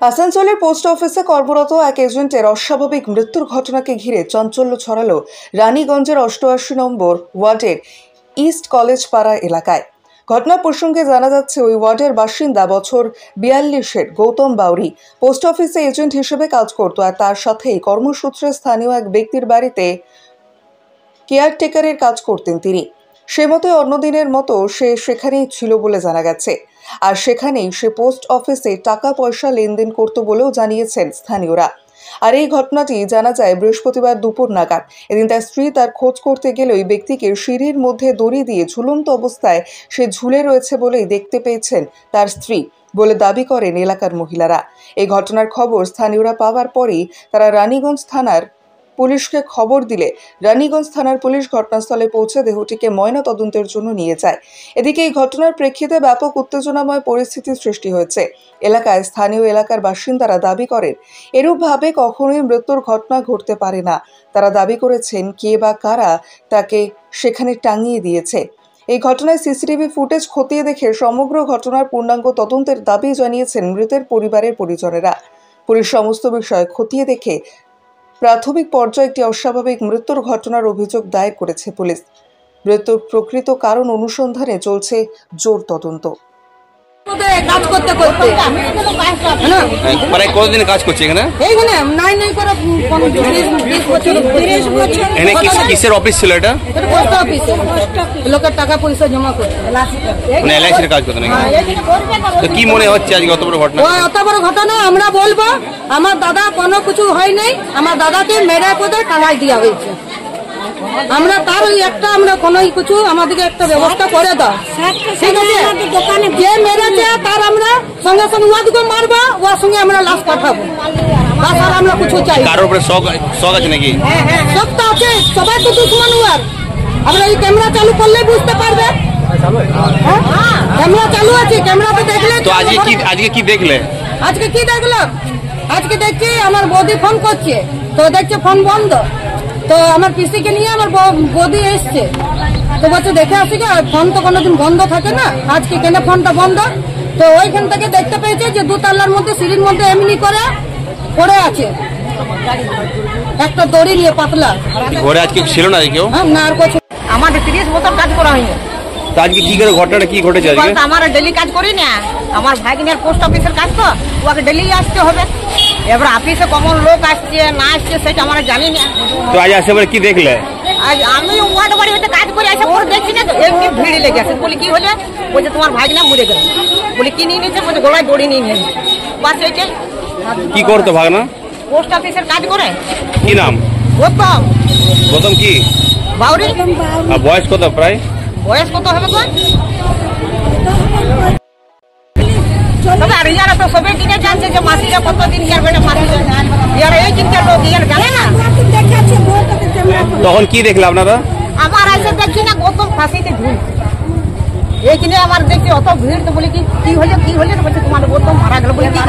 আসানসোলের পোস্ট অফিসে কর্মরত এক এজেন্টের অস্বাভাবিক মৃত্যুর ঘটনাকে ঘিরে চাঞ্চল্য ছড়ালো রানীগঞ্জের ৮৮ নম্বর ওয়ার্ডের ইস্ট কলেজ পাড়া এলাকায়। ঘটনা প্রসঙ্গে জানা যাচ্ছে, ওই ওয়ার্ডের বাসিন্দা বছর ৪২-এর গৌতম বাউরি পোস্ট অফিসে এজেন্ট হিসেবে কাজ করত, আর তার সাথেই কর্মসূত্রে স্থানীয় এক ব্যক্তির বাড়িতে কেয়ারটেকারের কাজ করতেন তিনি। সে মতোই অন্যদিনের মতো সে সেখানেই ছিল বলে জানা গেছে, আর সেখানেই সে পোস্ট অফিসে টাকা পয়সা লেনদেন করত বলেও জানিয়েছেন স্থানীয়রা। আর এই ঘটনাটি জানা যায় বৃহস্পতিবার দুপুর নাগাদ। এদিন তার স্ত্রী তার খোঁজ করতে গেলে ওই ব্যক্তিকে সিঁড়ির মধ্যে দড়ি দিয়ে ঝুলন্ত অবস্থায় সে ঝুলে রয়েছে বলেই দেখতে পেয়েছেন তার স্ত্রী বলে দাবি করেন এলাকার মহিলারা। এই ঘটনার খবর স্থানীয়রা পাওয়ার পরেই তারা রানীগঞ্জ থানার পুলিশকে খবর দিলে রানীগঞ্জ থানার পুলিশ ঘটনাস্থলে পৌঁছে দেহটিকে ময়না তদন্তের জন্য নিয়ে যায়। এদিকে এই ঘটনার প্রেক্ষিতে ব্যাপক উত্তেজনাময় পরিস্থিতির সৃষ্টি হয়েছে এলাকায়। স্থানীয় এলাকার বাসিন্দারা দাবি করেন, এরূপভাবে কখনোই মৃত্যুর ঘটনা ঘটতে পারে না। তারা দাবি করেছেন, কে বা কারা তাকে সেখানে টাঙিয়ে দিয়েছে। এই ঘটনায় সিসিটিভি ফুটেজ খতিয়ে দেখে সমগ্র ঘটনার পূর্ণাঙ্গ তদন্তের দাবি জানিয়েছেন মৃতের পরিবারের পরিজনেরা। পুলিশ সমস্ত বিষয় খতিয়ে দেখে প্রাথমিক পর্যায়ে একটি অস্বাভাবিক মৃত্যুর ঘটনার অভিযোগ দায়ের করেছে পুলিশ। মৃত্যুর প্রকৃত কারণ অনুসন্ধানে চলছে জোর তদন্ত। কাজ করতে করতে মানে কতদিন কাজ করছে এখানে? এইখানে নাই নাই করে 20 বছর 30 বছর। এখানে কিসের অফিস ছিল এটা? এটা পোস্ট অফিস। লোকের টাকা পয়সা জমা করতে, মানে এলআইসির কাজ করতে নাকি? তো কি মনে হচ্ছে আজকে অত বড় ঘটনা? অত বড় ঘটনা আমরা বলবো, আমার দাদা কোনো কিছু হয় নাই। আমার দাদাকে মেরে পদে টাঙাই দেওয়া হয়েছে। আমরা তার ওই একটা আমরা কোনো কিছু আমাদেরকে একটা ব্যবস্থা করে দাও, ঠিক আছে? যে মেরেছে তার আমরা সঙ্গে সঙ্গে ওয়াদকে মারবো, ওর সঙ্গে আমরা লাশ পাঠাবো। তাছাড়া আমরা কিছু চাই। কারোর উপরে শখ আছে নাকি? সব তো আছে, সবাই তো দুশ্মন ওর। আমরা এই ক্যামেরা চালু করলে বুঝতে পারবে। ক্যামেরা চালু আছে, ক্যামেরাতে দেখলে। তো আজকে কি দেখলে? আজকে কি দেখলাম? আজকে দেখছি আমার বৌদি ফোন করছে, তো দেখছে ফোন বন্ধ। তো আমার পিসিকে নিয়ে আমার বৌদি এসছে, তো বলছে দেখে আসি গা, ফোন তো কোনোদিন বন্ধ থাকে না, আজকে কেন ফোনটা বন্ধ? তো ওইখান থেকে দেখতে পেয়েছে যে দুতলার মধ্যে সিঁড়ির মধ্যে এমনি করে পড়ে আছে, একটা দড়ি নিয়ে পাতলা। ঘরে আজকে ছিল না কেউ? না, আর কিছু আমাদের 30 বছর কাজ করা হয়নি। তো আজকে কি করে ঘটনাটা কি ঘটেছে আজকে? আমার ডেলি কাজ করি না, আমার ভাগিনের পোস্ট অফিসের কাজ, তো ওকে ডেলি আসতে হবে। এবার অফিসে কমন লোক আসছে না আসছে সেটা আমরা জানি না। তো আজ আসে কি দেখলে? আজ আমি ওয়ার্ড বাড়ি হতে কাজ করে আসে ওর দেখছি না, এমনি ভিড় লেগে আছে। বলি কি হলে? বলছে তোমার ভাগিনা মরে গেল। বলি কি নিয়ে নিয়েছে? বলছে গলায় দড়ি নিয়ে নিয়েছে। বাস এইটাই। কি করতো ভাগনা? পোস্ট অফিসের কাজ করে। কি নাম? গৌতম। গৌতম কি বাউরি। বয়স কত? প্রায় বয়স কত হবে গো? তবে আর ইয়ারা তো সবাই দিনে জানছে যে মাসিরা কতদিন যাবে না, মাসিরা ইয়ারা এই চিন্তা লোক ইয়ারা জানে না। তখন কি দেখলে আপনারা? আমার আইসে দেখছি না গৌতম ফাঁসিতে ঝুল। এইখানে আমার দেখছি অত ভিড়, তো বলি কি হলে? বলছে তোমার গৌতম মারা গেল। বলি কি